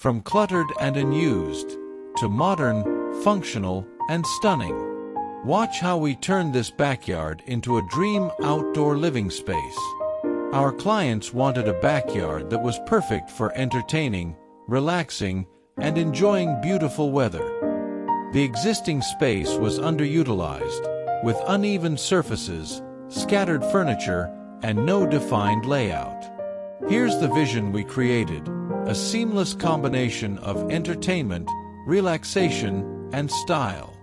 From cluttered and unused, to modern, functional, and stunning. Watch how we turn this backyard into a dream outdoor living space. Our clients wanted a backyard that was perfect for entertaining, relaxing, and enjoying beautiful weather. The existing space was underutilized, with uneven surfaces, scattered furniture, and no defined layout. Here's the vision we created: a seamless combination of entertainment, relaxation, and style.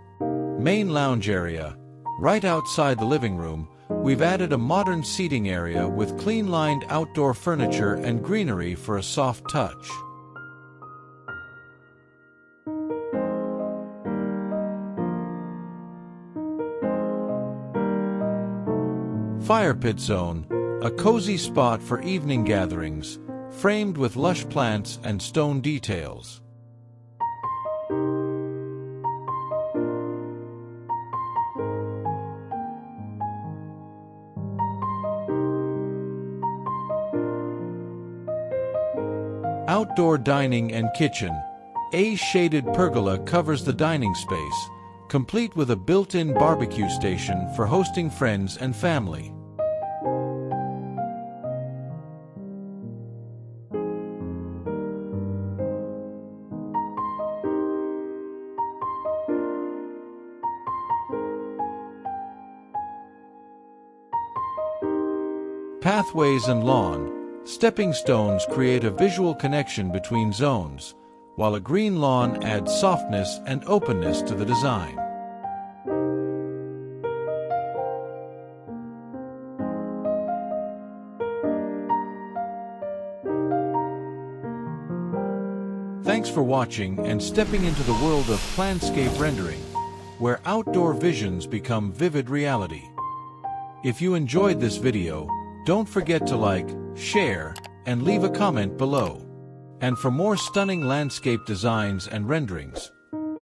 Main lounge area. Right outside the living room, we've added a modern seating area with clean-lined outdoor furniture and greenery for a soft touch. Fire pit zone, a cozy spot for evening gatherings, framed with lush plants and stone details. Outdoor dining and kitchen. A shaded pergola covers the dining space, complete with a built-in barbecue station for hosting friends and family. Pathways and lawn. Stepping stones create a visual connection between zones, while a green lawn adds softness and openness to the design. Thanks for watching and stepping into the world of Planscape Rendering, where outdoor visions become vivid reality. If you enjoyed this video, don't forget to like, share, and leave a comment below. And for more stunning landscape designs and renderings,